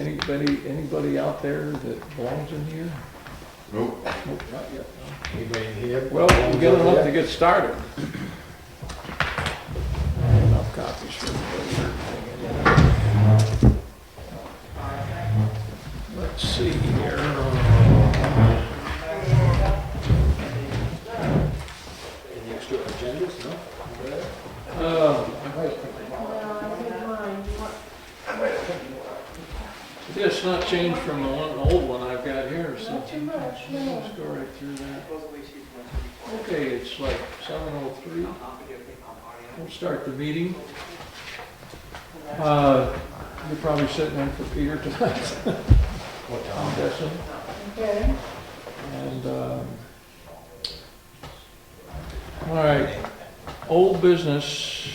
Anybody out there that belongs in here? Nope. Nope, not yet. No. Anybody in here? Well, we'll get enough to get started. Enough copies for everybody. Let's see here. Any extra agendas, no? It's not changed from the old one I've got here, so. Not too much, no. Let's go right through that. Okay, it's like 7:03. We'll start the meeting. You're probably sitting in for Peter tonight. What I'm time? guessing. Okay. And, all right, old business,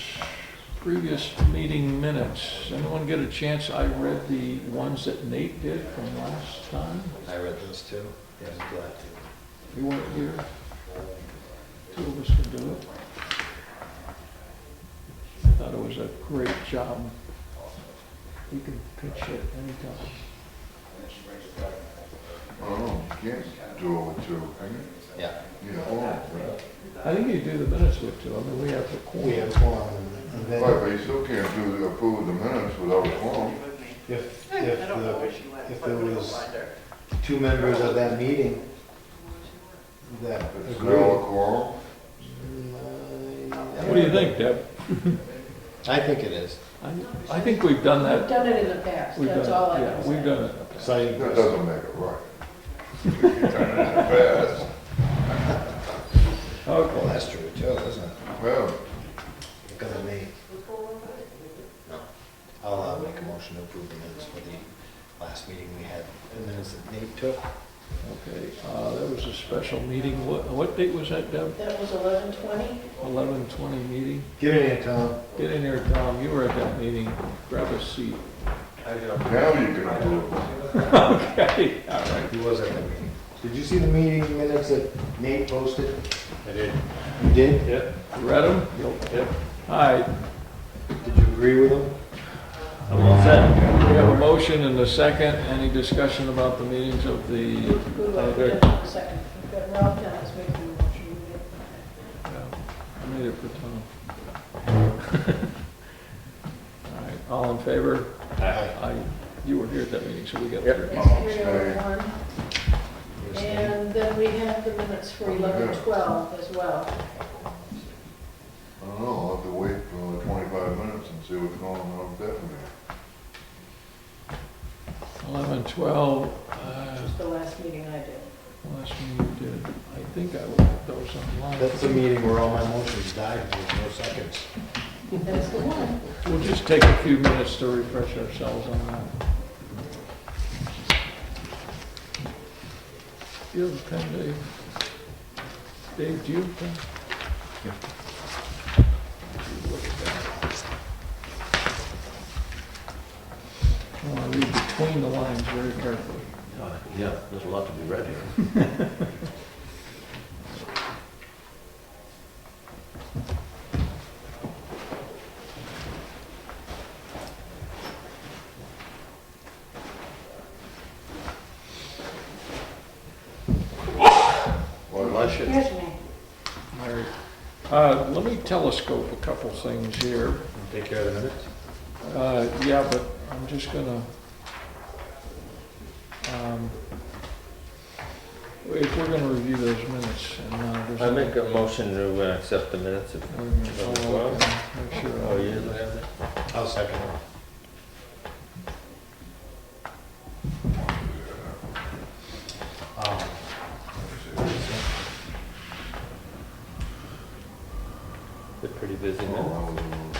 previous meeting minutes. Anyone get a chance? I read the ones that Nate did from last time. I read those too. Yeah, I'm glad to. You weren't here. Two of us can do it. I thought it was a great job. You can pitch it anytime. Oh, you can't do it with two, can you? Yeah. You know, I think you do the minutes with two. I mean, we have the quorum. We have one, and then right, but you still can't approve the minutes without a quorum. if there was two members of that meeting that It's agreed. now a quorum. What do you think, Deb? I think it is. I think we've done I've that. done it in the past, We've that's done all it. I Yeah, can we've say. done it. Citing That precedent. doesn't make it right. You've done it in the past. Well, Okay. that's true too, isn't it? Well, Because of me. No. I'll make a motion to approve the minutes for the last meeting we had, the minutes that Nate took. Okay, that was a special meeting. What date was that, Deb? That was 11:20. 11:20 meeting. Get in here, Tom. Get in here, Tom. You were at that meeting. Grab a seat. now you can approve it. Okay, all right. He was at that meeting. Did you see the meeting minutes that Nate posted? I did. You did? Yep. Read them? Yep. All right. Did you agree with them? I'm all set. We have a motion and a second. Any discussion about the meetings of the? Who did it? Second. We've got Ralph Dennis making the motion. We did. Yeah, I made it for Tom. All right, all in favor? Aye. You were here at that meeting, so we got. Yep. three. Yes, 301. And then we have the minutes for 11:12 as well. I don't know, I'll have to wait for the 25 minutes and see what's going on with that meeting. 11:12, Just the last meeting I did. last meeting you did. I think I will put those online. That's the meeting where all my motions died with no seconds. That's the one. We'll just take a few minutes to refresh ourselves on that. You have a pen, Dave? Dave, do you have a pen? Look at that. I want to read between the lines very carefully. Yeah, there's a lot to be read here. Well, Here's me. All right. Let me telescope a couple things here. Take care of the minutes? Yeah, but I'm just gonna, if we're gonna review those minutes and, there's. I make a motion to accept the minutes of. Oh, okay. Make sure. Oh, you don't have that? I'll second it. They're pretty busy Oh, now. I was a little-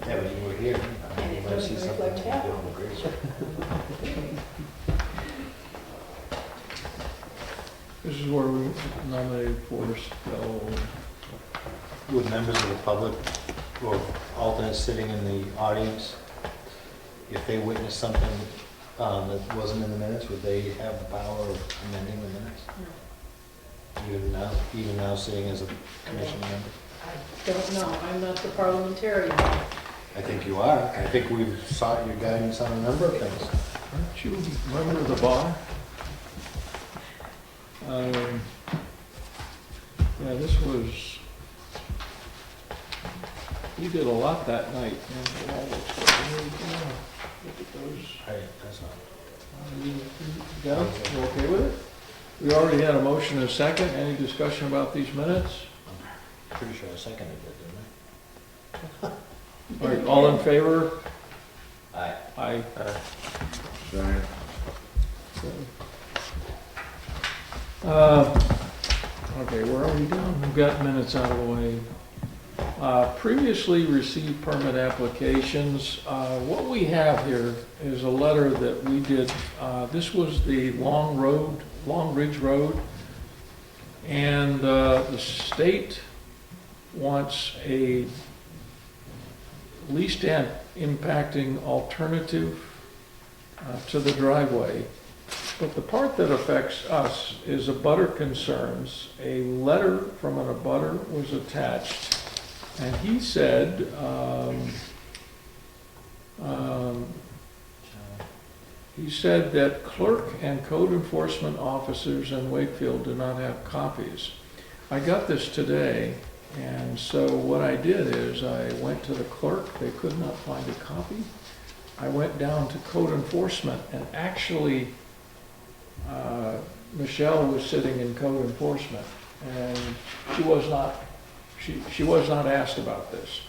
Yeah, but you were here. And it You might see doesn't something reflect you that. don't agree with. This is where we nominated Forrest Bell. Would members of the public or alternates sitting in the audience, if they witnessed something that wasn't in the minutes, would they have the power of amending the minutes? Even now sitting as a commission member? I don't know, I'm not the parliamentarian. I think you are. I think we've sought your guidance on a number of things. Aren't you a member of the bar? Yeah, this was, we did a lot that night. And all those- look at those. That's not. You got it? You okay with it? We already had a motion and a second. Any discussion about these minutes? I'm pretty sure I seconded it, didn't All right, all in favor? I? Aye. Second. Okay, where are we down? We've got minutes out of the way. Previously received permit applications. What we have here is a letter that we did. This was the Long Ridge Road. And the state wants a least impacting alternative to the driveway. But the part that affects us is abutter concerns. A letter from an abutter was attached, and he said, that clerk and code enforcement officers in Wakefield do not have copies. I got this today, and so what I did is I went to the clerk. They could not find a copy. I went down to code enforcement, and actually, Michelle was sitting in code enforcement, and she was not asked about this.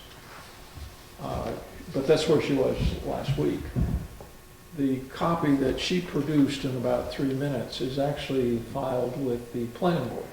But that's where she was last week. The copy that she produced in about 3 minutes is actually filed with the planning board.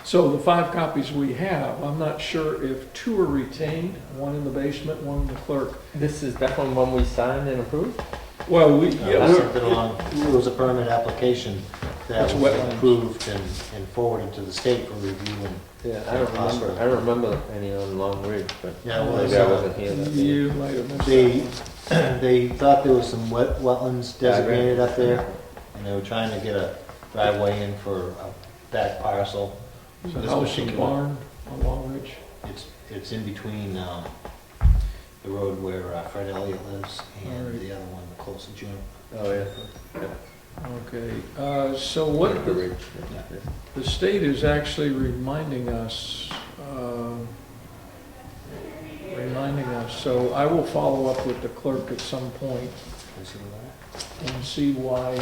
So the 5 copies we have, I'm not sure if 2 are retained, 1 in the basement, 1 in the clerk. This is definitely one we signed and approved? Well, we, I sent it along. It was a permit application that It's was wetlands. approved and forwarded to the state for review and. Yeah, I don't remember any on Long Ridge, but Yeah, well, maybe I wasn't here that day. you might have missed that. They thought there was some wetlands designated up there, and they were trying to get a driveway in for a back parcel. There's a This house and particular- barn on Long Ridge. It's in between the road where Fred Elliott lives and Alright. the other one, the close to June. Oh, yeah. Okay, so what Ridge. the state is actually reminding us, so I will follow up with the clerk at some point Can I see the letter? and see why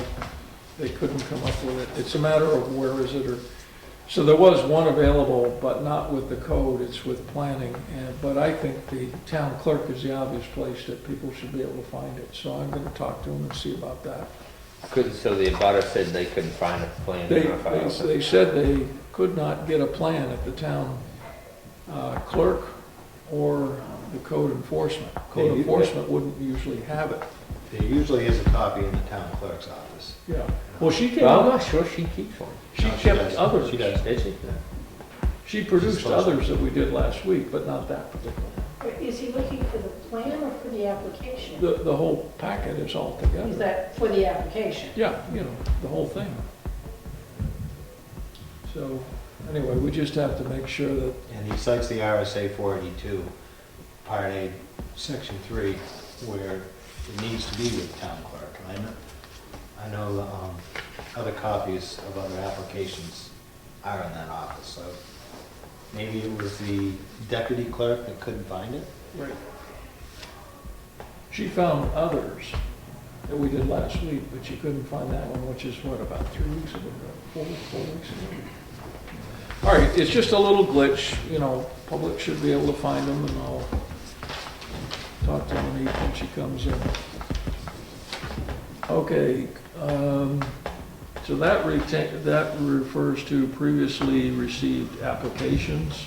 they couldn't come up with it. It's a matter of where is it, or, so there was one available, but not with the code, it's with planning. But I think the town clerk is the obvious place that people should be able to find it. So I'm gonna talk to them and see about that. So the abutter said they couldn't find a plan in our files? They said they could not get a plan at the town clerk or the code enforcement. Code Yeah, enforcement wouldn't usually have it. There usually is a copy in the town clerk's office. Yeah. Well, she came, Well, I'm not sure she keeps one. she No, she kept does. others. She does. Did she? She produced She's supposed to. others that we did last week, but not that particular one. Is he looking for the plan or for the application? The whole packet is all Is together. that for the application? Yeah, the whole thing. So, anyway, we just have to make sure that, And he cites the RSA 482, Part A, Section 3, where it needs to be with the town clerk. And I know other copies of other applications are in that office, so maybe it was the deputy clerk that couldn't find it? right. She found others that we did last week, but she couldn't find that one, which is what, about 3 weeks ago, 4 weeks ago? All right, it's just a little glitch, public should be able to find them, and I'll talk to Monique when she comes in. Okay, so that refers to previously received applications.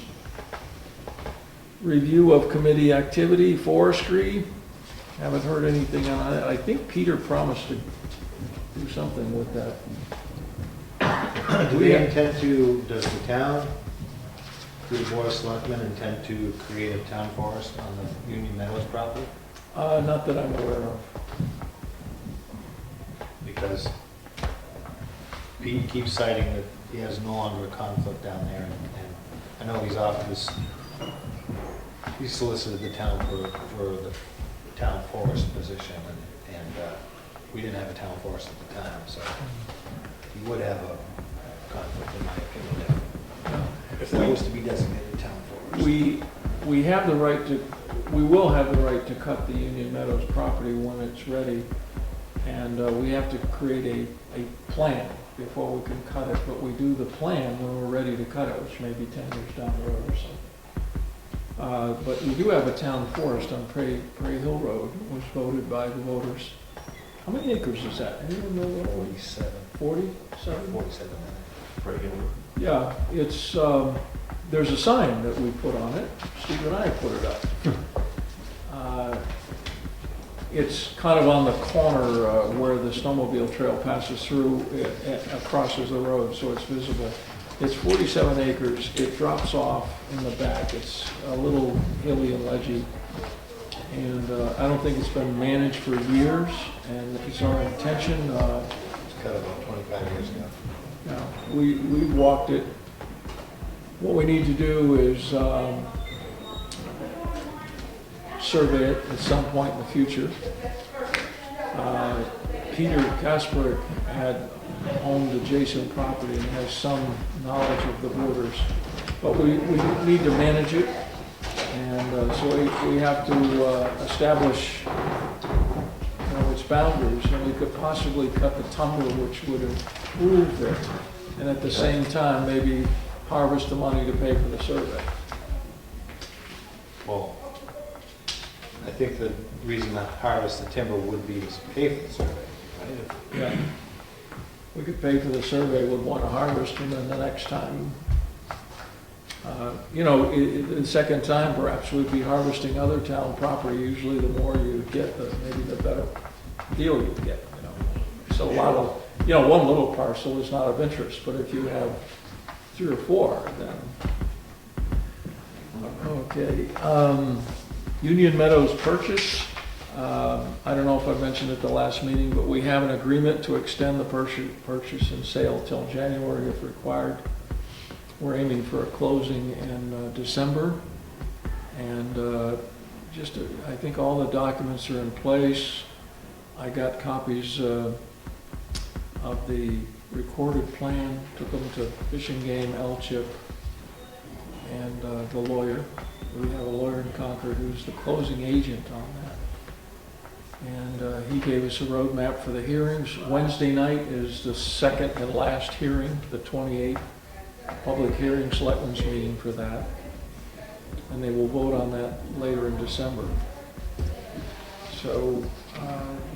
Review of committee activity, forestry, haven't heard anything on it. I think Peter promised to do something with that. Do we intend to, does the town, through the Board of Selectmen, intend to create a town forest on the Union Meadows property? Not that I'm aware of. Because Pete keeps citing that he has no longer a conflict down there, and I know he's offered this he solicited the town for the town forest position, and we didn't have a town forest at the time, so he would have a conflict, in my opinion, if that was to be designated town forest. We have the right to, we will have the right to cut the Union Meadows property when it's ready. And we have to create a plan before we can cut it, but we do the plan when we're ready to cut it, which may be 10 years down the road or something. But we do have a town forest on Prairie Hill Road, was voted by the voters. How many acres is that? Anyone know what? 47. 47? 47. Yeah, it's, there's a sign that we put on it. Steve and I put it up. It's kind of on the corner where the snowmobile trail passes through, it crosses the road, so it's visible. It's 47 acres. It drops off in the back. It's a little hilly and ledgy. And I don't think it's been managed for years, and it's our intention. It's cut about 25 years ago. Yeah, we walked it. What we need to do is survey it at some point in the future. Peter Kasperick had owned adjacent property and has some knowledge of the borders, but we need to manage it, and so we have to establish its boundaries, and we could possibly cut the timber, which would improve it, and at the same time maybe harvest the money to pay for the survey. Well, I think the reason to harvest the timber would be to pay for the survey, right? Yeah. We could pay for the survey with one harvest, and then the next time, the second time perhaps we'd be harvesting other town property. Usually the more you get, maybe the better deal you get, So a lot of, one little parcel is not of interest, but if you have 3 or 4, then, okay. Union Meadows purchase. I don't know if I mentioned at the last meeting, but we have an agreement to extend the purchase and sale till January if required. We're aiming for a closing in December. And I think all the documents are in place. I got copies of the recorded plan, took them to Fish and Game, L-Chip, and the lawyer. We have a lawyer in Concord who's the closing agent on that. And he gave us a roadmap for the hearings. Wednesday night is the second and last hearing, the 28th public hearing, selectmen's meeting for that. And they will vote on that later in December. So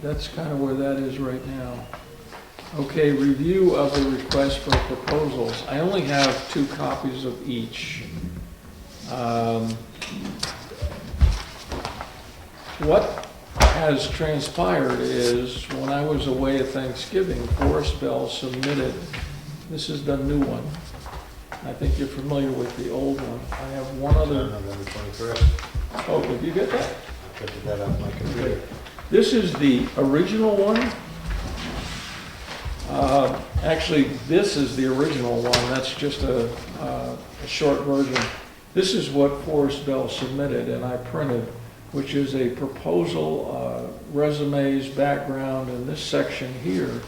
that's kind of where that is right now. Okay, review of the request for proposals. I only have 2 copies of each. What has transpired is when I was away at Thanksgiving, Forrest Bell submitted, this is the new one. I think you're familiar with the old one. I have one other. November 21st. Oh, did you get that? I printed that off my computer. Okay. This is the original one. Actually, this is the original one. That's just a short version. This is what Forrest Bell submitted and I printed, which is a proposal, resumes, background, and this section here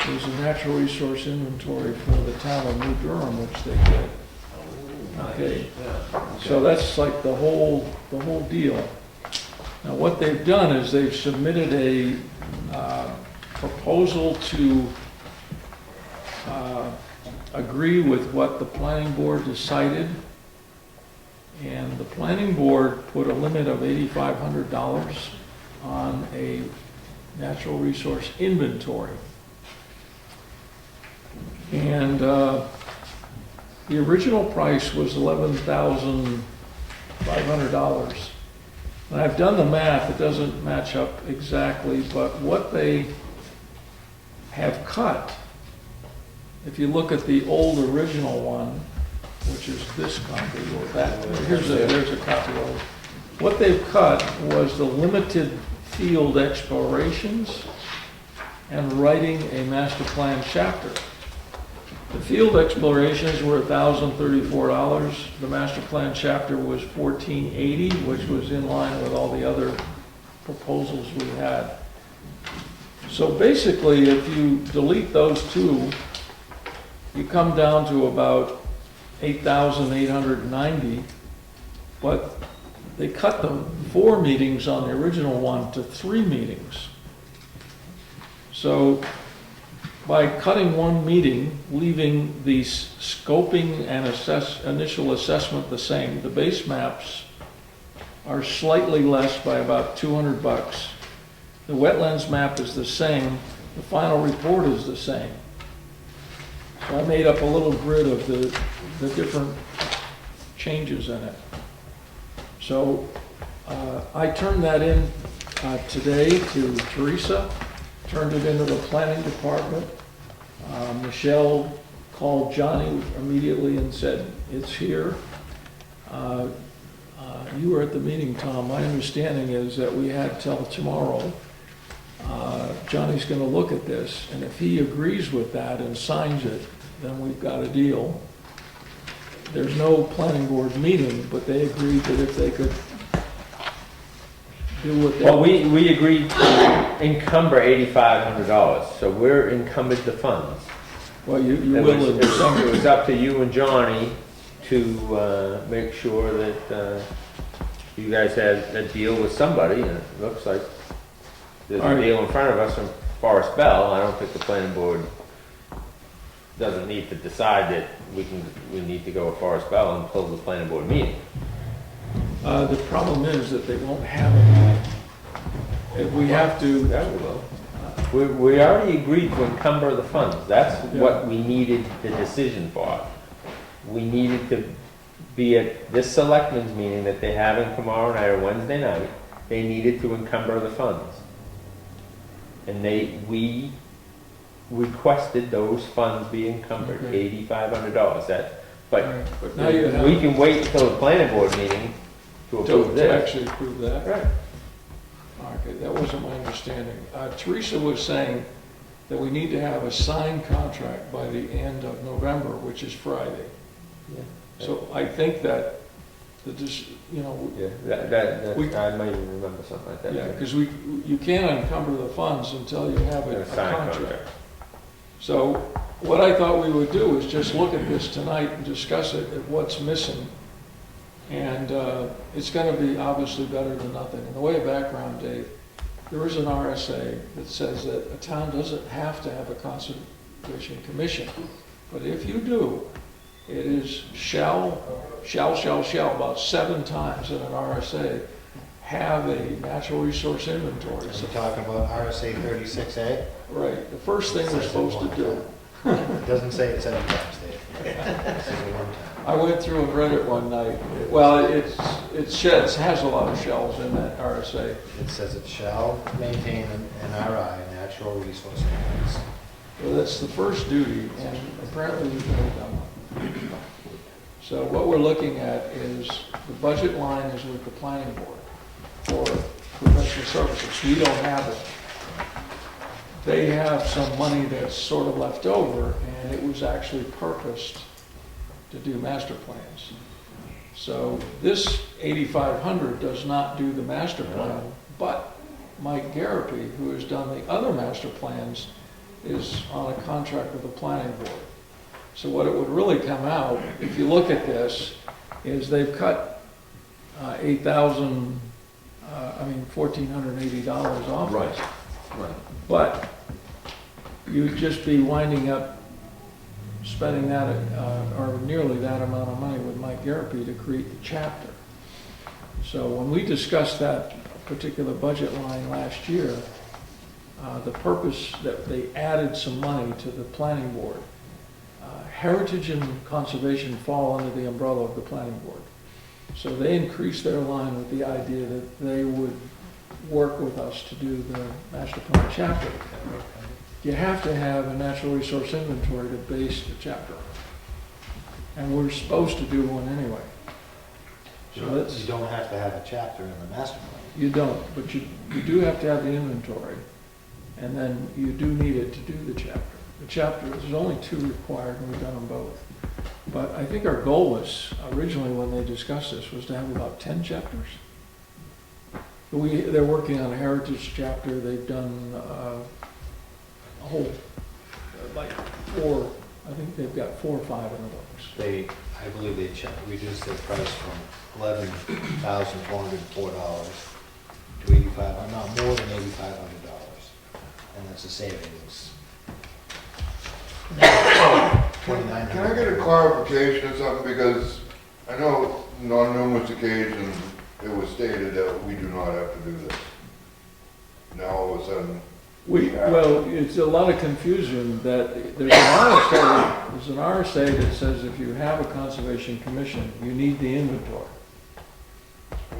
is a natural resource inventory for the town of New Durham, which they did. Okay, so that's like the whole deal. Now what they've done is they've submitted a proposal to agree with what the planning board decided. And the planning board put a limit of $8,500 on a natural resource inventory. And the original price was $11,500. And I've done the math, it doesn't match up exactly, but what they have cut, if you look at the old original one, which is this copy, or that, there's a copy of it. What they've cut was the limited field explorations and writing a master plan chapter. The field explorations were $1,034. The master plan chapter was $1,480, which was in line with all the other proposals we had. So basically, if you delete those two, you come down to about 8,890, but they cut the 4 meetings on the original one to 3 meetings. So by cutting 1 meeting, leaving the scoping and initial assessment the same, the base maps are slightly less by about $200. The wetlands map is the same, the final report is the same. So I made up a little grid of the different changes in it. So I turned that in today to Teresa, turned it into the planning department. Michelle called Johnny immediately and said, it's here. You were at the meeting, Tom. My understanding is that we had till tomorrow. Johnny's going to look at this, and if he agrees with that and signs it, then we've got a deal. There's no planning board meeting, but they agreed that if they could do what they... Well, we agreed to encumber $8,500, so we're encumbered the funds. Well, you It will was, in it December. was up to you and Johnny to make sure that you guys had a deal with somebody, and it looks like there's All a right. deal in front of us from Forrest Bell. I don't think the planning board doesn't need to decide that we need to go with Forrest Bell and close the planning board meeting. The problem is that they won't have it. If we have to... That we will. We already agreed to encumber the funds. That's what we needed the decision for. We needed to be at this selectmen's meeting that they're having tomorrow night or Wednesday night. They needed to encumber the funds. And we requested those funds be encumbered, Okay. $8,500. But But now you have... we can wait until the planning board meeting to approve to this. actually approve that. Right. Okay, that wasn't my understanding. Teresa was saying that we need to have a signed contract by the end of November, which is Friday. Yeah. So I think that, Yeah, We- I might even remember something like that. yeah, because you can't encumber the funds until you have a Signed contract. So what I thought we would do is just look at this tonight and discuss it, at what's missing. And it's going to be obviously better than nothing. In the way of background, Dave, there is an RSA that says that a town doesn't have to have a conservation commission. But if you do, it is shall, about 7 times in an RSA, have a natural resource inventory. Are you talking about RSA 36A? Right, the first thing we're supposed to do. It doesn't say it 7 times, Dave. It says it 1 time. I went through and read it one night. Well, it has a lot of shells in that RSA. It says it shall maintain an NRI, natural resource index. Well, that's the first duty, and apparently we've never done one. So what we're looking at is the budget line is with the planning board for professional services. We don't have it. They have some money that's sort of left over, and it was actually purposed to do master plans. So this 8,500 does not do the master plan, but Mike Garapi, who has done the other master plans, is on a contract with the planning board. So what it would really come out, if you look at this, is they've cut $1,480 off Right. this. Right. But you'd just be winding up spending that, or nearly that amount of money with Mike Garapi to create the chapter. So when we discussed that particular budget line last year, the purpose that they added some money to the planning board. Heritage and conservation fall under the umbrella of the planning board. So they increased their line with the idea that they would work with us to do the master plan chapter. You have to have a natural resource inventory to base the chapter on. And we're supposed to do one anyway. So that's, You don't have to have a chapter in the master plan. you don't, but you do have to have the inventory. And then you do need it to do the chapter. the chapter, there's only 2 required, and we've done them both. But I think our goal was, originally when they discussed this, was to have about 10 chapters. They're working on a heritage chapter, they've done a whole, like 4, I think they've got 4 or 5 in the works. I believe they reduced their price from $11,404 to $8,500, not more than $8,500, and that's a savings. Can I get a clarification or something, because I know on numerous occasions it was stated that we do not have to do this. Now all of a sudden, Well, it's a lot of confusion that there's an RSA that says if you have a conservation commission, you need the inventory.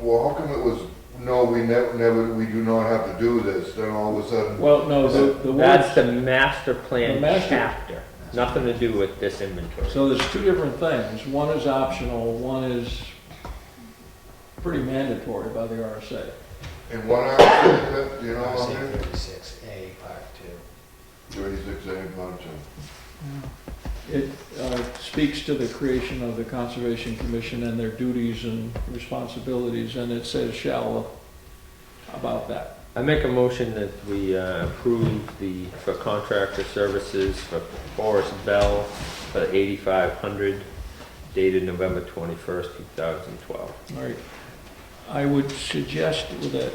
well, how come it was, no, we we do not have to do this, then all of a sudden, Well, no, the That's words, the master plan The master- chapter, nothing to do with this inventory. so there's 2 different things. One is optional, one is pretty mandatory by the RSA. in what hour is it, you know, I on say there? 36A, Part 2. 36A function. It speaks to the creation of the Conservation Commission and their duties and responsibilities, and it says shall about that. I make a motion that we approve for contractor services for Forrest Bell for 8,500 dated November 21st, 2012. All right. I would suggest that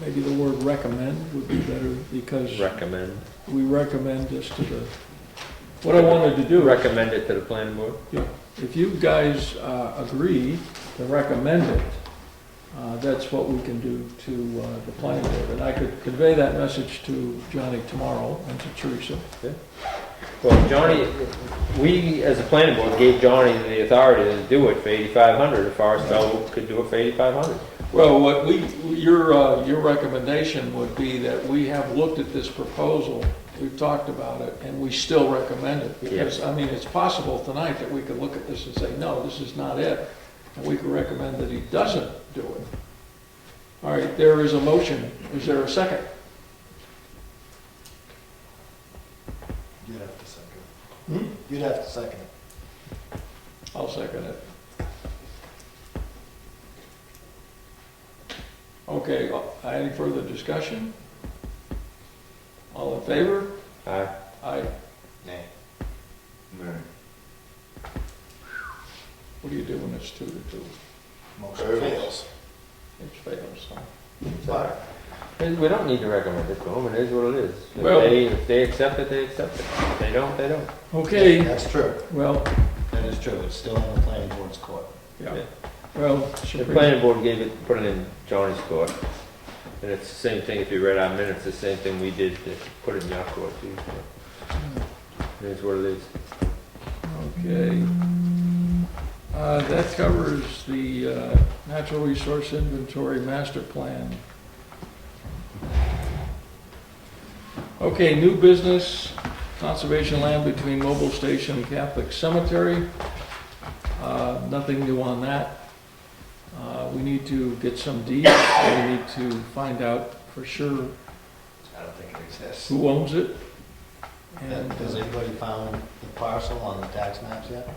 maybe the word recommend would be better, because Recommend. we recommend this to the, what I wanted to do. Recommend it to the planning board? Yeah, if you guys agree to recommend it, that's what we can do to the planning board. And I could convey that message to Johnny tomorrow and to Teresa. Well, Johnny, we as a planning board gave Johnny the authority to do it for 8,500. If Forrest Bell could do it for 8,500. Well, what your recommendation would be that we have looked at this proposal, we've talked about it, and we still recommend it. Because, I mean, it's possible tonight that we could look at this and say, no, this is not it. And we could recommend that he doesn't do it. All right, there is a motion. Is there a second? You'd have to second it. You'd have to second it. I'll second it. Okay, any further discussion? All in favor? Aye. Aye. Nay. Nay. What do you do when it's 2 to 2? Motion fails. It fails, huh? But We don't need to recommend it to them. It is what it is. Well- If they accept it, they accept it. If they don't, they don't. Okay, that's true. well, That is true. It's still in the planning board's court. yeah, well, The Supreme, planning board put it in Johnny's court. And it's the same thing, if you read our minutes, the same thing we did to put it in your court too. It is what it is. okay. That covers the natural resource inventory master plan. Okay, new business, conservation land between Mobil Station and Catholic Cemetery. Nothing new on that. We need to get some deeds, we need to find out for sure I don't think it exists. who owns it. And, Has anybody found the parcel on the tax maps yet?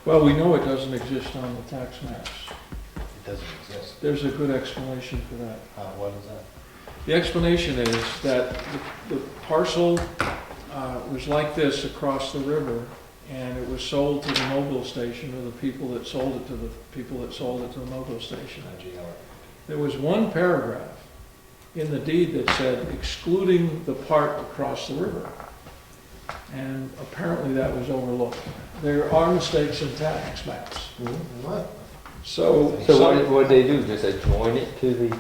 well, we know it doesn't exist on the tax maps. It doesn't exist. There's a good explanation for that. What is that? The explanation is that the parcel was like this across the river, and it was sold to the Mobil station, or the people that sold it to the people that sold it to the Mobil station. There was one paragraph in the deed that said excluding the part across the river. And apparently that was overlooked. There are mistakes in tax maps. What? So What'd they do? Just adjoin it to the,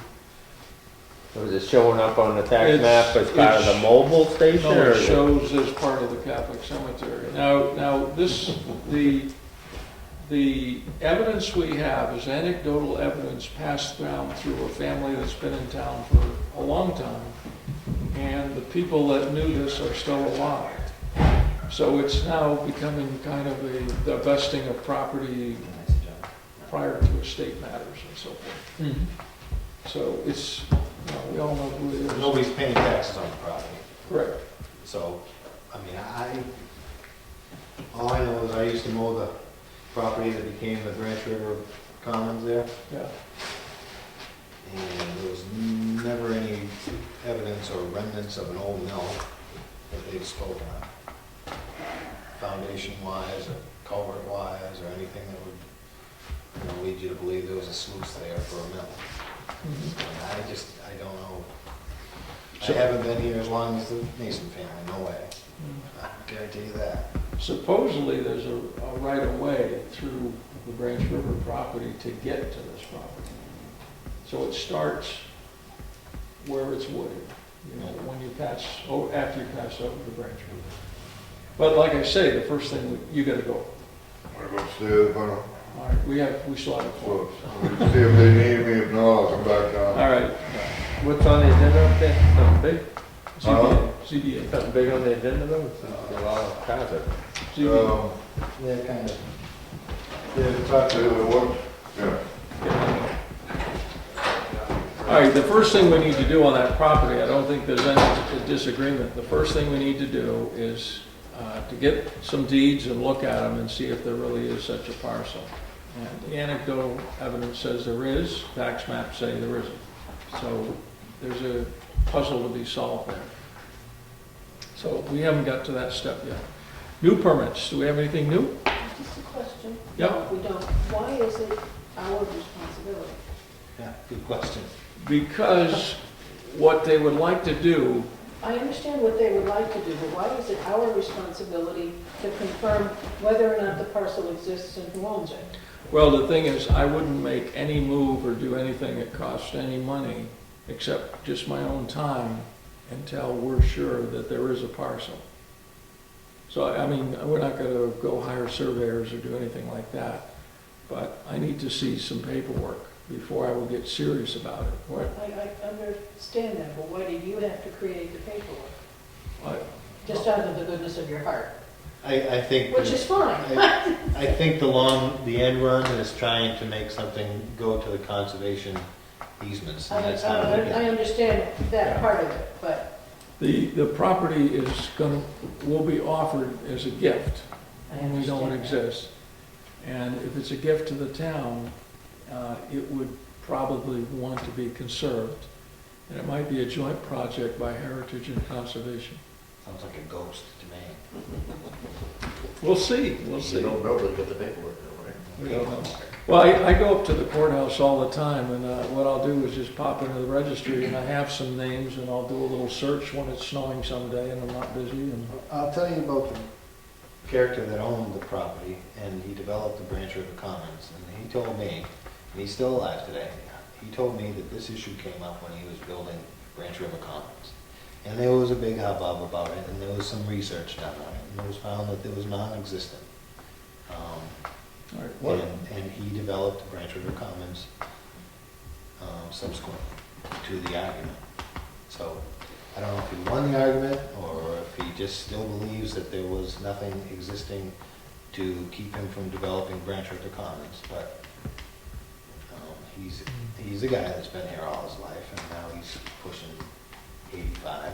was it showing up on the tax map as part of the mobile station? no, or it is it- shows as part of the Catholic cemetery. Now, the evidence we have is anecdotal evidence passed down through a family that's been in town for a long time. And the people that knew this are still alive. So it's now becoming kind of the vesting of property prior to estate matters and so forth. So it's, we all know who it is. Nobody's paying taxes on the property. Correct. So, I mean, all I know is I used to mow the property that became the Branch River Commons there, Yeah. and there was never any evidence or remnants of an old mill that they'd spoken of, foundation-wise or culvert-wise or anything that would, lead you to believe there was a sluice there for a mill. Mhm. I don't know. I So- haven't been here as long as the Mason family, no way. I guarantee you that. Supposedly, there's a right-of-way through the Branch River property to get to this property. So it starts where it's wooded, when you pass, after you pass over the Branch River. But like I say, the first thing, you gotta go. Wanna go upstairs, Bruno? All right, we still have a So, quorum. see if they need me, if not, I'll come back down. All right, What's on the agenda up there? Something big? ZBA. Something big on the agenda though? It seems to be a lot of cars up. ZBA. Yeah, kind of. Yeah, talk See to what, yeah. All right, the first thing we need to do on that property, I don't think there's any disagreement. The first thing we need to do is to get some deeds and look at them and see if there really is such a parcel. And the anecdotal evidence says there is, tax maps say there isn't. So there's a puzzle to be solved there. So we haven't got to that step yet. New permits, do we have anything new? Just a question. Yep. No, we don't. Why is it our responsibility? Yeah, good question. Because what they would like to do, I understand what they would like to do, but why is it our responsibility to confirm whether or not the parcel exists and who owns it? well, the thing is, I wouldn't make any move or do anything that costs any money, except just my own time, until we're sure that there is a parcel. So, I mean, we're not gonna go hire surveyors or do anything like that, but I need to see some paperwork before I would get serious about it. What, I understand that, but why did you have to create the paperwork? what, Just out of the goodness of your heart, I think. which is fine. I think the end run is trying to make something go to the conservation easements. I And that's how they get it. understand that part of it, but the property is will be offered as a gift, I and we know it understand that. exists. And if it's a gift to the town, it would probably want to be conserved. And it might be a joint project by Heritage and Conservation. Sounds like a ghost to me. We'll see, we'll You see. don't know till you get the paperwork, though, right? We don't know. Well, I go up to the courthouse all the time, and what I'll do is just pop into the registry, and I have some names, and I'll do a little search when it's snowing someday and I'm not busy, and I'll tell you about the character that owned the property, and he developed the Branch River Commons, and he told me, and he's still alive today, he told me that this issue came up when he was building Branch River Commons. And there was a big hubbub about it, and there was some research done on it, and it was found that it was non-existent. all right, what, And he developed Branch River Commons subsequent to the argument. So I don't know if he won the argument or if he just still believes that there was nothing existing to keep him from developing Branch River Commons, but he's a guy that's been here all his life, and now he's pushing 85.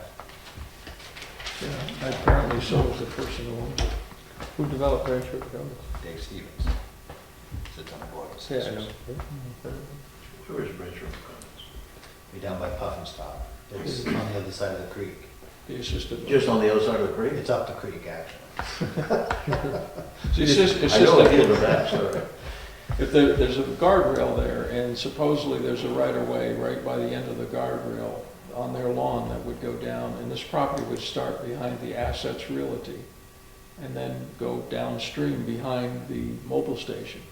yeah, apparently so is the person who owns it. Who developed Branch River Commons? Dave Stevens sits on the board of Yeah, I assessors. know. Where is Branch River Commons? Be down by Puff and Stop. It's on the other side of the creek. The assistant. Just on the other side of the creek? It's up the creek, actually. It's I just know a a- deal with that, sorry. If there's a guardrail there, and supposedly there's a right-of-way right by the end of the guardrail on their lawn that would go down, and this property would start behind the Assets Realty, and then go downstream behind the Mobil station,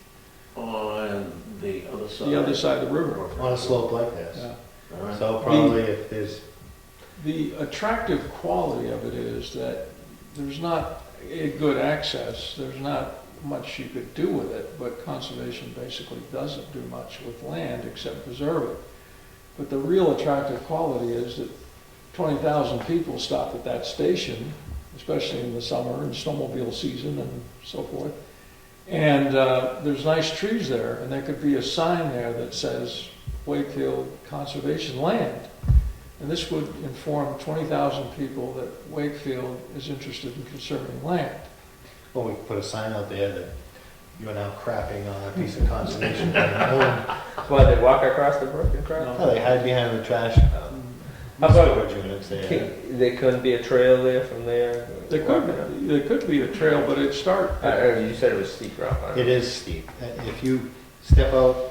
On the other side? the other side of the river. On a slope like this. Yeah. All right. So probably if there's, The attractive quality of it is that there's not a good access, there's not much you could do with it, but conservation basically doesn't do much with land except preserve it. But the real attractive quality is that 20,000 people stop at that station, especially in the summer and snowmobile season and so forth. And there's nice trees there, and there could be a sign there that says Wakefield Conservation Land. And this would inform 20,000 people that Wakefield is interested in conserving land. Well, we could put a sign out there that you're now crapping on a piece of conservation land. Well, they walk across the brook and crap? No, they hide behind the trash, How about- storage units there. There couldn't be a trail there from there? There could be a trail, but it start, You said it was steep rock. It is steep. If you step out,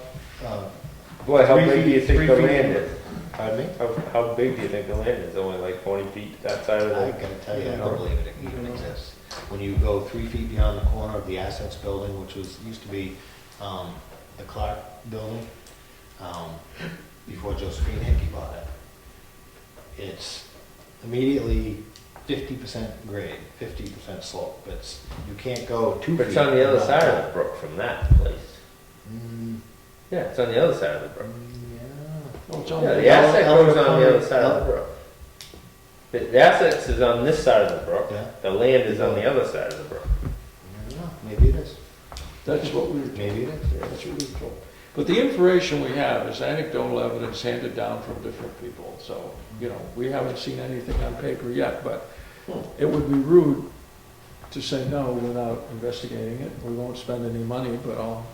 Boy, how 3 big do you feet- think 3 the feet land from- is? pardon me? How big do you think the land is? Only like 20 feet that side of I the... gotta tell you, I don't believe it even exists. When you go 3 feet beyond the corner of the Assets Building, which used to be the Clark Building, before Josephine Hickey bought it, it's immediately 50% grade, 50% slope. You can't go 2 feet. But it's on the other above side of that. the brook from that place. Mm, Yeah, it's on the other side of the brook. yeah. oh, it's on Yeah, the, the asset goes on the other Elm- side of the brook. The assets is on this side of the brook. Yeah. The land is on the other side of the brook. I don't know, maybe it is. that's what we were told. Maybe it is. That's what we were told. But the information we have is anecdotal evidence handed down from different people. So, we haven't seen anything on paper yet, but it would be rude to say no without investigating it. We won't spend any money, but I'll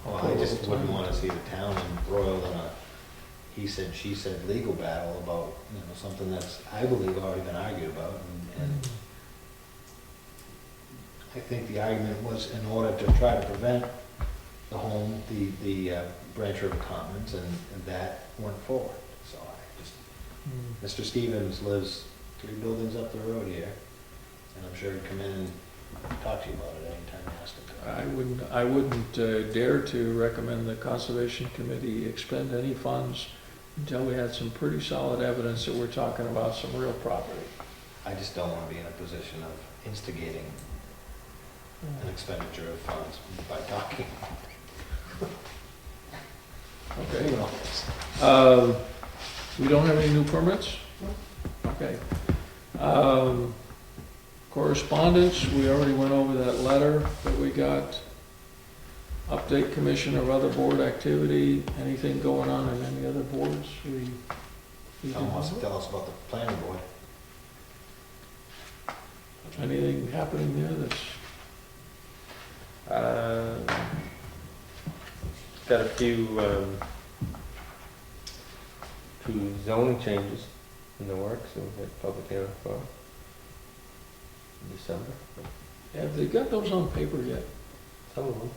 Well, put a I just little wouldn't time want to into see the town embroiled in a he said, she said legal battle about, something that's, I believe, already been argued about. And I think the argument was in order to try to prevent the home, the Branch River Commons, and that went forward. So I just, Mr. Stevens lives 3 buildings up the road here, and I'm sure he'd come in and talk to you about it anytime you asked him. I wouldn't dare to recommend the Conservation Committee expend any funds until we had some pretty solid evidence that we're talking about some real property. I just don't want to be in a position of instigating an expenditure of funds by talking. Okay. We don't have any new permits? Okay. Correspondence, we already went over that letter that we got. Update commission of other board activity, anything going on in any other boards? We Someone wants to tell us about the planning board. Anything happening there that's, Got a few zoning changes in the works, and we'll get public hearing for in December. have they got those on paper yet? Some of them.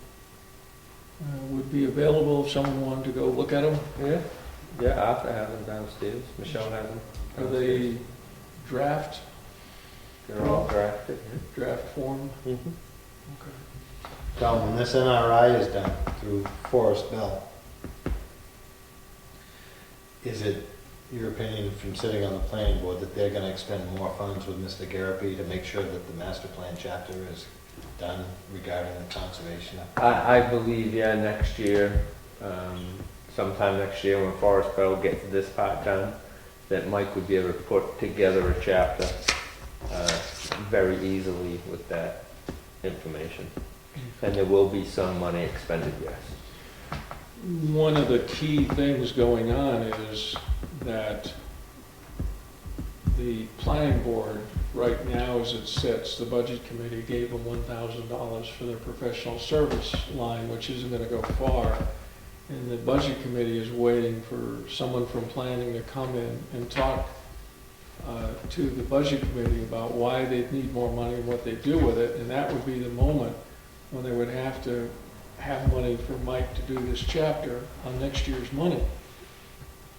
Would be available if someone wanted to go look at them? Yeah, Arthur has them downstairs, Michelle has them. Are they draft They're all drafted. form? Mm-hmm. Okay. Tom, when this NRI is done through Forrest Bell, is it your opinion from sitting on the planning board that they're gonna expend more funds with Mr. Garapi to make sure that the master plan chapter is done regarding the conservation? I believe, next year, sometime next year when Forrest Bell gets this part done, that Mike would be able to put together a chapter very easily with that information. And there will be some money expended, yes. One of the key things going on is that the planning board, right now as it sits, the budget committee gave them $1,000 for their professional service line, which isn't gonna go far. And the budget committee is waiting for someone from planning to come in and talk to the budget committee about why they need more money and what they do with it. And that would be the moment when they would have to have money for Mike to do this chapter on next year's money.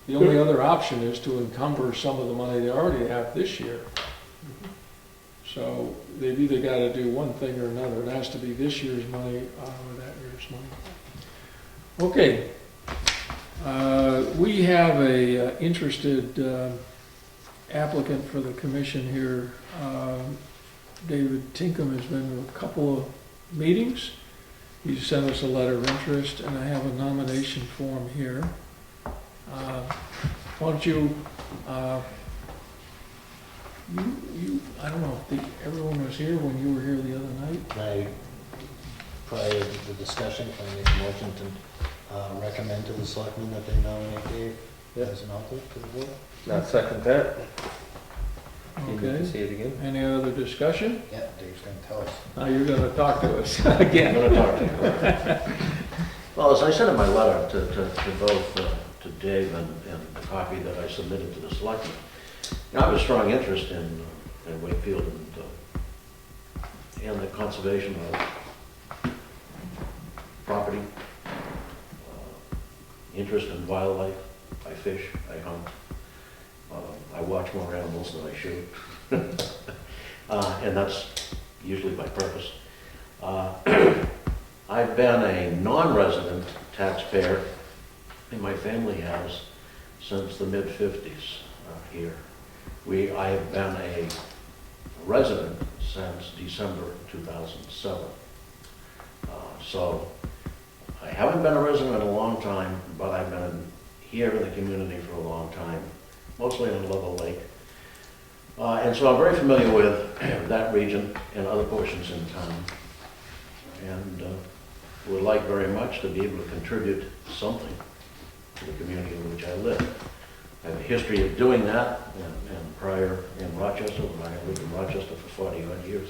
The only other option is to encumber some of the money they already have this year. So they've either got to do one thing or another. It has to be this year's money or that year's money. Okay. We have a interested applicant for the commission here. David Tincombe has been to a couple of meetings. He sent us a letter of interest, and I have a nomination form here. Why don't you, I don't know if everyone was here when you were here the other night. Prior to the discussion, can I make a motion to recommend to the selectmen that they nominate Dave? Yeah. as an alternate to the board. Not second that. You need to Okay. see it again. Any other discussion? Yeah, Dave's gonna tell us. Now you're gonna talk to us I'm again. gonna talk to you. Well, as I said in my letter to both, to Dave and the copy that I submitted to the selectmen, I have a strong interest in Wakefield and the conservation of property, interest in wildlife. I fish, I hunt, I watch more animals than I shoot. And that's usually by purpose. I've been a non-resident taxpayer, and my family has, since the mid-50s here. I have been a resident since December 2007. So I haven't been a resident in a long time, but I've been here in the community for a long time, mostly on Level Lake. And so I'm very familiar with that region and other portions in town. And would like very much to be able to contribute something to the community in which I live. I have a history of doing that, and prior in Rochester, when I lived in Rochester for 40-odd years.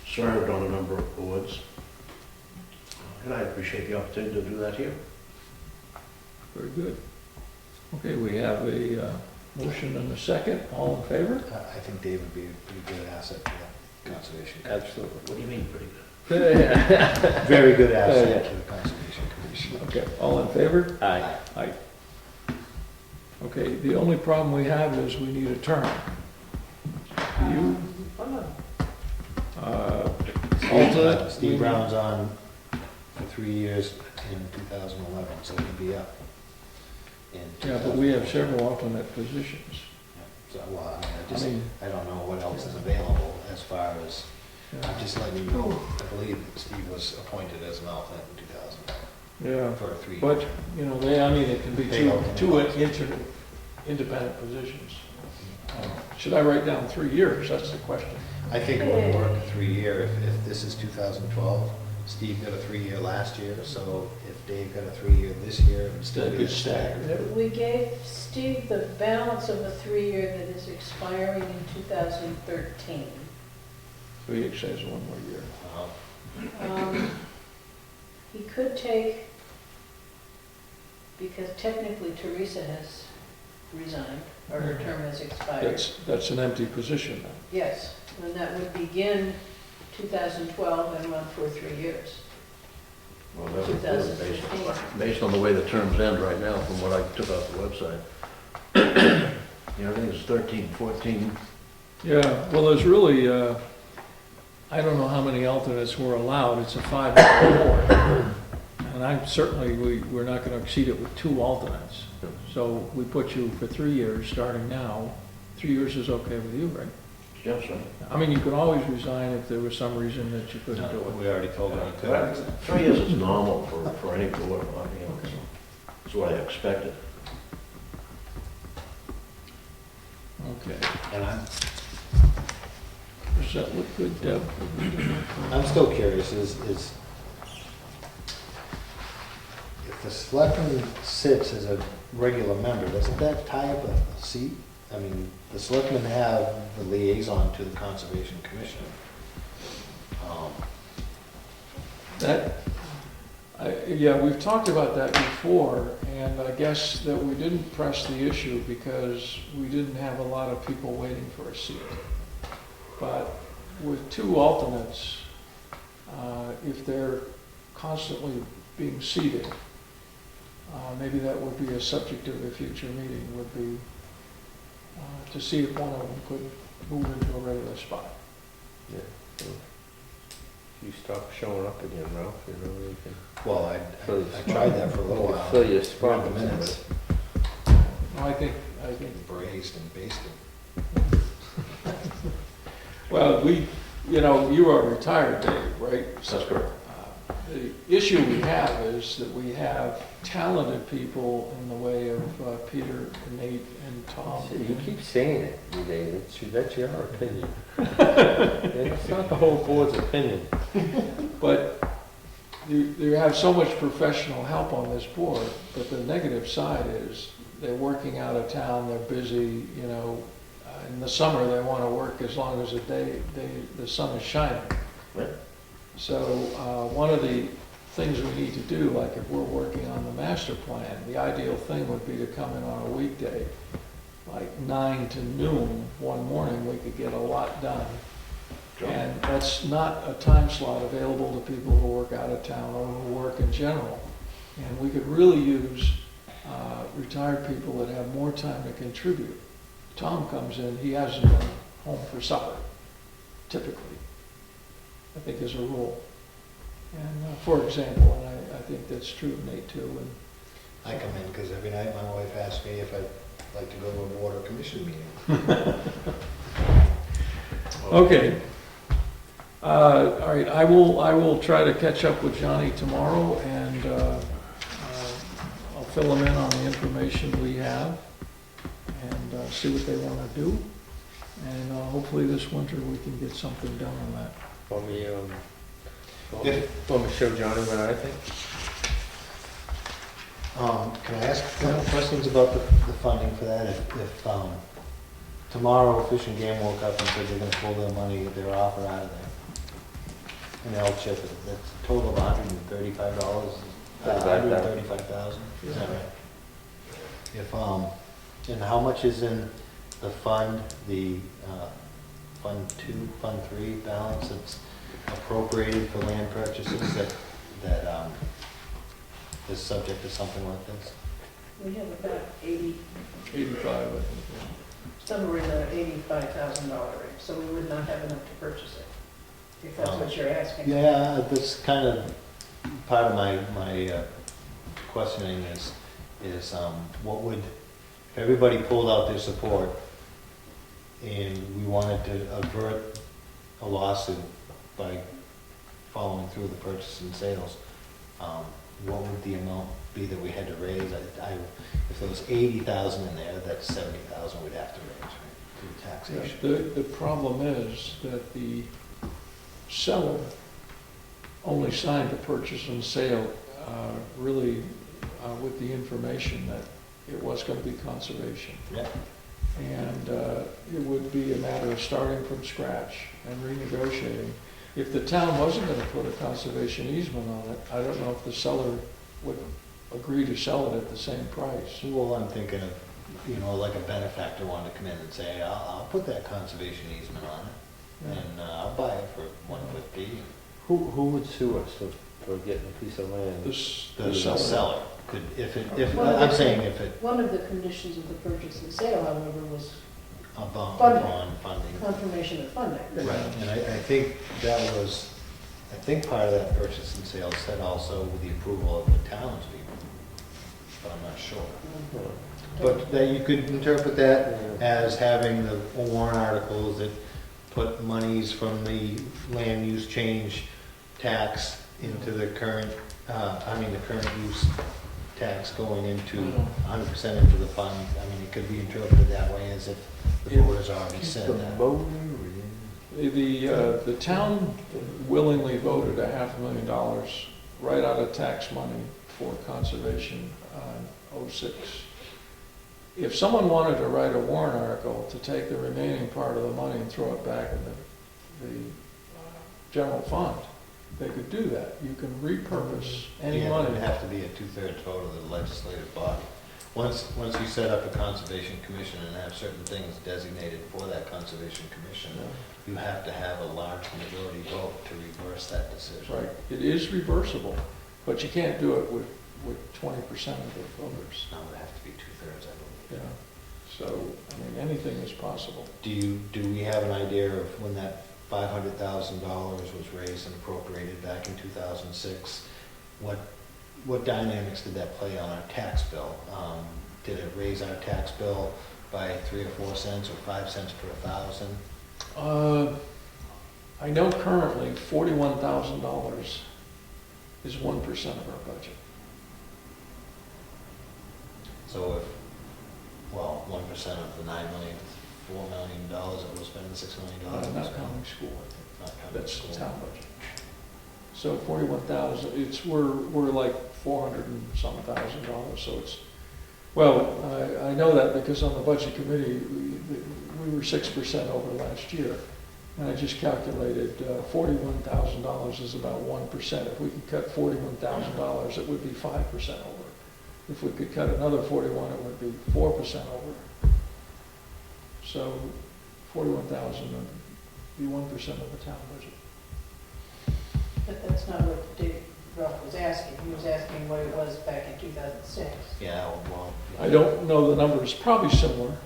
Served on a number of boards, and I appreciate the opportunity to do that here. Very good. Okay, we have a motion and a second. All in favor? I think Dave would be a pretty good asset to the conservation. Absolutely. What do you mean, pretty good? Very good yeah. asset to the conservation commission. Okay, all in favor? Aye. Aye. Okay, the only problem we have is we need a term. You, alternate? Steve Brown's on for 3 years in 2011, so he'll be up in Yeah, but we have several alternate positions. So, well, I mean- I don't know what else is available as far as, I'm just letting you know, I believe that Steve was appointed as an alternate in 2000 Yeah, for 3 years. but, you know, it can be They two alternate. independent positions. Should I write down 3 years? That's the question. I think it would work a 3-year, if this is 2012, Steve got a 3-year last year, so if Dave got a 3-year this year, it would still That be a could stagger. stagger. We gave Steve the balance of a 3-year that is expiring in 2013. So he says 1 more year. He could take, because technically Teresa has resigned, or her term has expired. That's an empty position then. Yes, and that would begin 2012 and run for 3 years. Well, that would do it based on the way the terms end right now, from what I took off the website. Everything's 13, 14. Yeah, well, there's really, I don't know how many alternates were allowed. It's a 5-member board. And I'm certainly, we're not going to exceed it with 2 alternates. So we put you for 3 years, starting now. 3 years is okay with you, right? Yes, sir. I mean, you could always resign if there was some reason that you couldn't do it. We already told him he Right. could. 3 years is normal for any board, it's what I expected. Okay. And Does that look good, Deb? I'm still curious, is if the selectman sits as a regular member, doesn't that tie up a seat? I mean, the selectmen have the liaison to the Conservation Commission. Yeah, we've talked about that before, and I guess that we didn't press the issue because we didn't have a lot of people waiting for a seat. But with 2 alternates, if they're constantly being seated, maybe that would be a subject of a future meeting, would be to see if one of them could move into a regular spot. Yeah. So you stop showing up again, Ralph, you know, you can Well, I tried that for a little while. fill your spot Read the with minutes, No, I think, braised and basted. well, you are retired, Dave, right? That's correct. The issue we have is that we have talented people in the way of Peter, Nate, and Tom. See, you keep saying it, Dave, that's your opinion. It's not the whole board's opinion. But you have so much professional help on this board, but the negative side is they're working out of town, they're busy, you know, in the summer, they want to work as long as the sun is shining. Right. So, one of the things we need to do, like if we're working on the master plan, the ideal thing would be to come in on a weekday, like 9 to noon one morning, we could get a lot done. And that's not a time slot available to people who work out of town or who work in general. And we could really use retired people that have more time to contribute. Tom comes in, he hasn't been home for supper, typically, I think is a rule. And for example, and I think that's true of Nate too. And I come in because every night my wife asks me if I'd like to go to a board or commission meeting. Okay. All right, I will try to catch up with Johnny tomorrow, and I'll fill him in on the information we have, and see what they want to do. And hopefully this winter we can get something done on that. Want me to show Johnny what I think? Can I ask a couple questions about the funding for that? If tomorrow Fish and Game woke up and said they're gonna pull their money, their offer out of there, and they'll chip it, that's a total of $135, $135,000, is that right? If, and how much is in the fund, Fund 2, Fund 3 balance that's appropriated for land purchases that is subject to something like this? We have about 85, I think. somewhere in the $85,000 range, so we would not have enough to purchase it, if that's what you're asking. Yeah, that's kind of part of my questioning is what would, if everybody pulled out their support and we wanted to avert a lawsuit by following through the purchase and sales, what would the amount be that we had to raise? If there was 80,000 in there, that's 70,000 we'd have to raise, right, through taxation. The problem is that the seller only signed the purchase and sale really with the information that it was going to be conservation. Yeah. And it would be a matter of starting from scratch and renegotiating. If the town wasn't going to put a conservation easement on it, I don't know if the seller would agree to sell it at the same price. Well, I'm thinking of, like a benefactor wanting to come in and say, I'll put that conservation easement on it, Yeah. and I'll buy it for $150. Who would sue us for getting a piece of land? The The seller. seller could, Well, I'm saying if it, One of the conditions of the purchase and sale, however, was a bond Funding. funding. confirmation of funding. Right, and I think that was, part of that purchase and sale said also with the approval of the townspeople, but I'm not sure. But that you could interpret that as having the warrant articles that put monies from the land use change tax into the current, the current use tax going into 100% into the fund. I mean, it could be interpreted that way as if the board has already said that. The town willingly voted $500,000 right out of tax money for conservation on 06. If someone wanted to write a warrant article to take the remaining part of the money and throw it back in the general fund, they could do that. You can repurpose any Yeah, money. It would have to be a 2/3 vote of the legislative body. Once you set up a conservation commission and have certain things designated for that conservation commission, you have to have a large majority vote to reverse that decision. Right, it is reversible, but you can't do it with 20% of the voters. Now it would have to be 2/3, I believe. Yeah, so, anything is possible. Do we have an idea of when that $500,000 was raised and appropriated back in 2006? What dynamics did that play on our tax bill? Did it raise our tax bill by 3 or 4 cents or 5 cents per thousand? I know currently $41,000 is 1% of our budget. So 1% of the $9 million, $4 million that we'll spend, $6 million. Not counting school, I think. Not counting That's school. the town budget. So 41,000, we're like 400 and some thousand dollars, so Well, I know that because on the budget committee, we were 6% over last year. And I just calculated $41,000 is about 1%. If we could cut $41,000, it would be 5% over. If we could cut another 41, it would be 4% over. So 41,000 would be 1% of the town budget. But that's not what Dave Ruff was asking. He was asking what it was back in 2006. Yeah, well. I don't know the numbers, probably similar.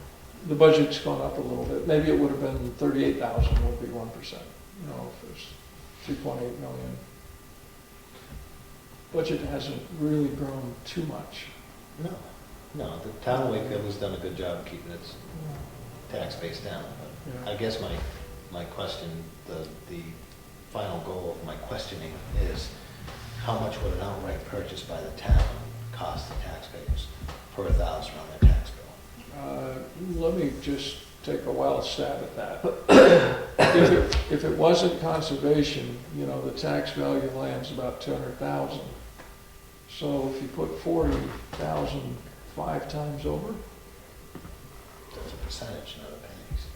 The budget's gone up a little bit. Maybe it would have been 38,000 would be 1%. You know, if it's 3.8 million. Budget hasn't really grown too much. No, the town of Wakefield has done a good job of keeping its tax base down. But Yeah. I guess my question, the final goal of my questioning is, how much would an outright purchase by the town cost the taxpayers per $1,000 on their tax bill? Let me just take a wild stab at that. If it wasn't conservation, you know, the tax value of land's about 200,000. So if you put 40,000 5 times over, That's a percentage, not a pennies.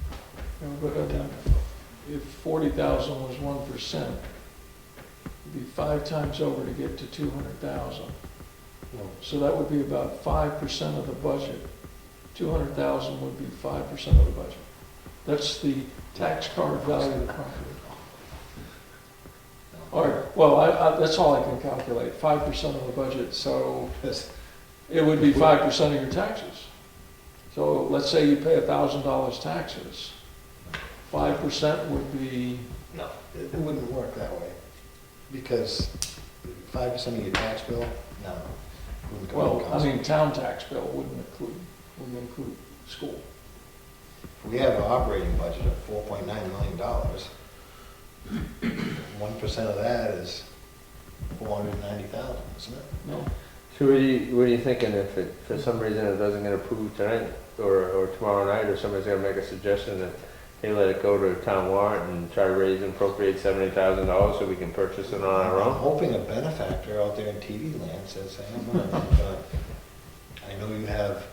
you know, but if 40,000 was 1%, it'd be 5 times over to get to 200,000. Well, So that would be about 5% of the budget. 200,000 would be 5% of the budget. That's the tax card value of the property. All right, well, that's all I can calculate, 5% of the budget, so it would be 5% of your taxes. So let's say you pay $1,000 taxes, 5% would be, no, it wouldn't work that way. Because 5% of your tax bill, no. wouldn't go well, to I council. mean, town tax bill wouldn't include school. We have an operating budget of $4.9 million. 1% of that is 490,000, isn't it? No, So what are you thinking if it, for some reason it doesn't get approved tonight or tomorrow night, or somebody's gonna make a suggestion that, hey, let it go to town warrant and try to raise and appropriate $70,000 so we can purchase it on our I'm own? hoping a benefactor out there in TV land says, hey, I know you have,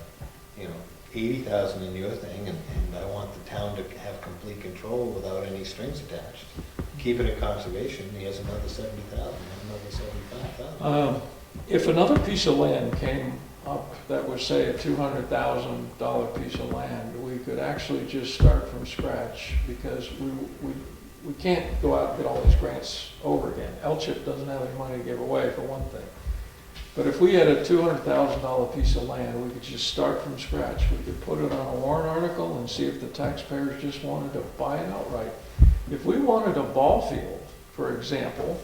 80,000 in your thing, and I want the town to have complete control without any strings attached. Keep it at conservation, he has another 70,000, another 75,000. if another piece of land came up that was, say, a $200,000 piece of land, we could actually just start from scratch, because we can't go out and get all these grants over again. LCHIP doesn't have any money to give away, for one thing. But if we had a $200,000 piece of land, we could just start from scratch. We could put it on a warrant article and see if the taxpayers just wanted to buy it outright. If we wanted a ball field, for example,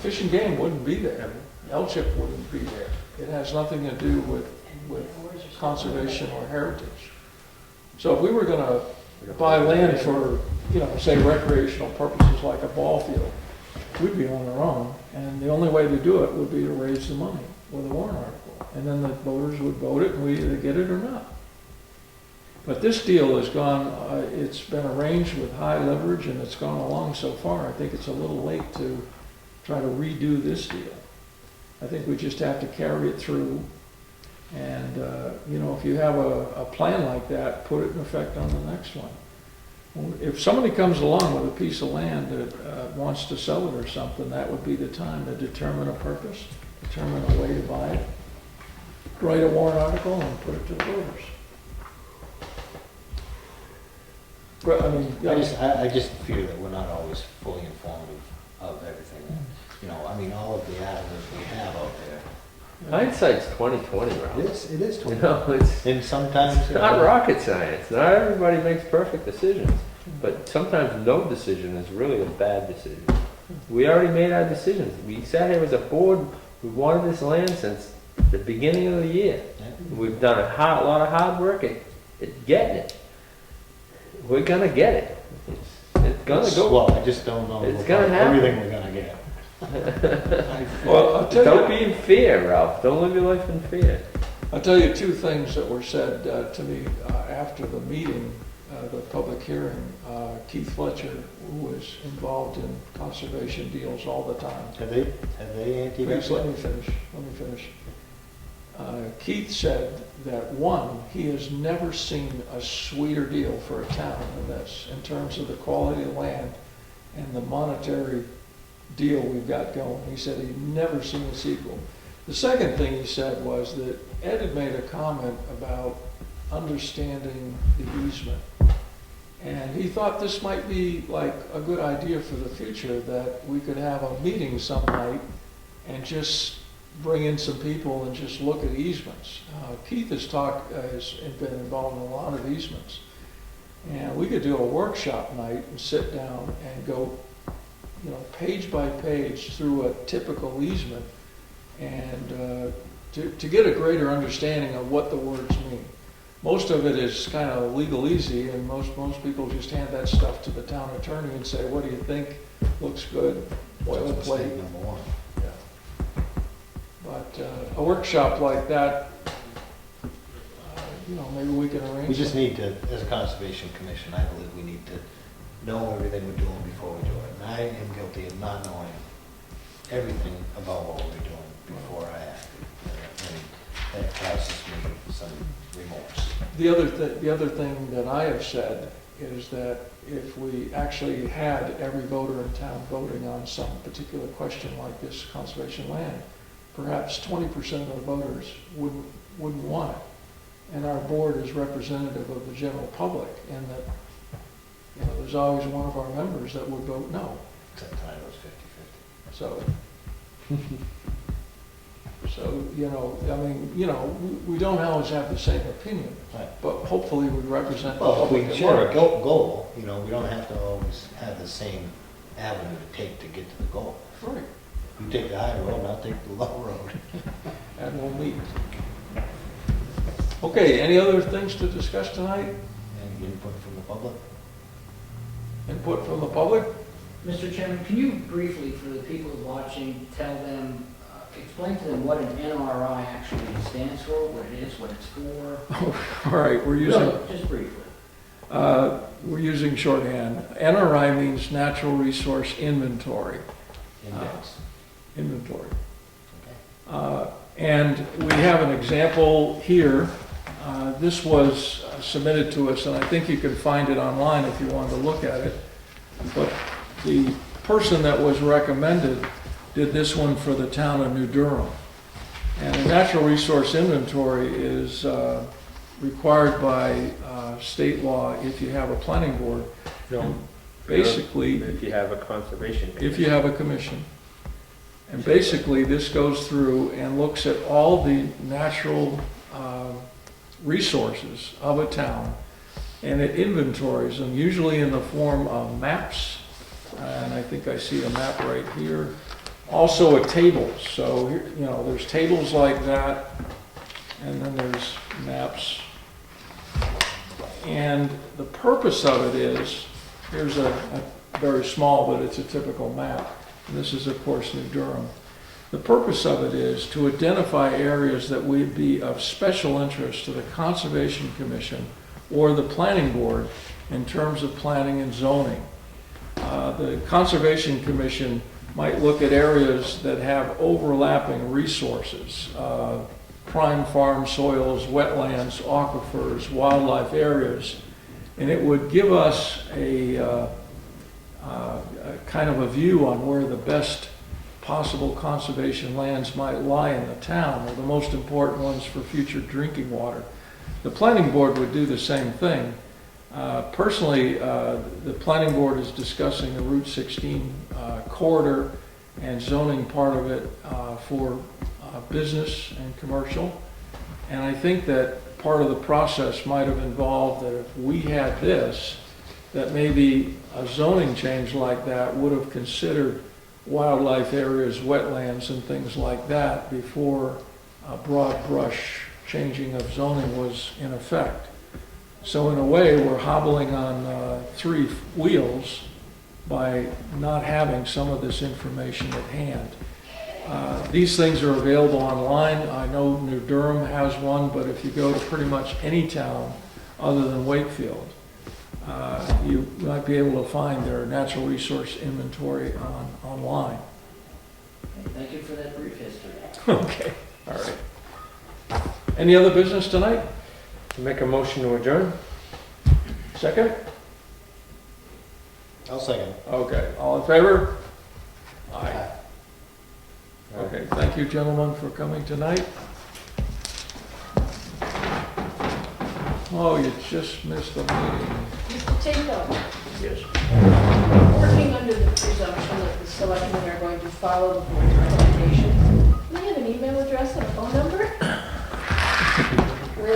Fish and Game wouldn't be there. LCHIP wouldn't be there. It has nothing to do with conservation or heritage. So if we were gonna buy land for, say recreational purposes like a ball field, we'd be on our own, and the only way to do it would be to raise the money with a warrant article. And then the voters would vote it, and we either get it or not. But this deal has gone, it's been arranged with high leverage, and it's gone along so far. I think it's a little late to try to redo this deal. I think we just have to carry it through. And, if you have a plan like that, put it in effect on the next one. If somebody comes along with a piece of land that wants to sell it or something, that would be the time to determine a purpose, determine a way to buy it, write a warrant article and put it to the voters. But, I just fear that we're not always fully informed of everything. All of the avenues we have out there. Hindsight's 20/20, Ralph. It is You know, it's And sometimes. it's not rocket science. Not everybody makes perfect decisions, but sometimes no decision is really a bad decision. We already made our decisions. We sat here as a board. We wanted this land since the beginning of the year. We've done a lot of hard work at getting it. We're gonna get it. It's gonna go. Well, I just don't know. It's gonna happen. Everything we're gonna get. well, I'll tell Don't you, be in fear, Ralph. Don't live your life in fear. I'll tell you two things that were said to me after the meeting, the public hearing. Keith Fletcher, who was involved in conservation deals all the time. Have they anteed up Please let yet? me finish. Keith said that, one, he has never seen a sweeter deal for a town than this in terms of the quality of land and the monetary deal we've got going. He said he'd never seen a sequel. The second thing he said was that Ed had made a comment about understanding the easement. And he thought this might be like a good idea for the future, that we could have a meeting some night and just bring in some people and just look at easements. Keith has been involved in a lot of easements. And we could do a workshop night and sit down and go, page by page through a typical easement and to get a greater understanding of what the words mean. Most of it is kind of legalese, and most people just hand that stuff to the town attorney and say, what do you think? Looks good, boilerplate. Mistake number one. Yeah. But a workshop like that, maybe we can arrange. We just something. need to, as a conservation commission, I believe we need to know everything we're doing before we do it. And I am guilty of not knowing everything about what we're doing before I act. And that causes me some remorse. The other thing that I have said is that if we actually had every voter in town voting on some particular question like this conservation land, perhaps 20% of the voters wouldn't want it. And our board is representative of the general public, and that, there's always one of our members that would vote no. Except tonight it was 50-50. We don't always have the same opinion, Right. but hopefully we represent the Well, if public we at share a large. goal, we don't have to always have the same avenue to take to get to the goal. Right, You take the high road, and I'll take the low road. and we'll meet. Okay, any other things to discuss tonight? And input from the public? Input from the public? Mr. Chairman, can you briefly, for the people watching, explain to them what an NRI actually stands for, what it is, what it's for? All right, No, just briefly. we're using shorthand. NRI means Natural Resource Inventory. Index. Inventory. Okay. And we have an example here. This was submitted to us, and I think you can find it online if you wanted to look at it. But the person that was recommended did this one for the town of New Durham. And a natural resource inventory is required by state law if you have a planning board. No. Basically, If you have a conservation commission. if you have a commission. And basically, this goes through and looks at all the natural resources of a town, and it inventories them, usually in the form of maps. And I think I see a map right here. Also a table. So, there's tables like that, and then there's maps. And the purpose of it is, here's a very small, but it's a typical map. And this is, of course, New Durham. The purpose of it is to identify areas that would be of special interest to the Conservation Commission or the Planning Board in terms of planning and zoning. The Conservation Commission might look at areas that have overlapping resources, prime farm soils, wetlands, aquifers, wildlife areas, and it would give us a kind of a view on where the best possible conservation lands might lie in the town, or the most important ones for future drinking water. The planning board would do the same thing. Personally, the planning board is discussing the Route 16 corridor and zoning part of it for business and commercial. And I think that part of the process might have involved that if we had this, that maybe a zoning change like that would have considered wildlife areas, wetlands, and things like that before a broad brush changing of zoning was in effect. So in a way, we're hobbling on three wheels by not having some of this information at hand. These things are available online. I know New Durham has one, but if you go to pretty much any town other than Wakefield, you might be able to find their natural resource inventory online. Thank you for that brief history. Okay, all right. Any other business tonight? Make a motion to adjourn? Second? I'll second. Okay, all in favor? Aye. Okay, thank you, gentlemen, for coming tonight. Oh, you just missed the meeting. Mr. Tincombe, Yes. working under the presumption that the selectmen are going to follow the board's recommendation, can I have an email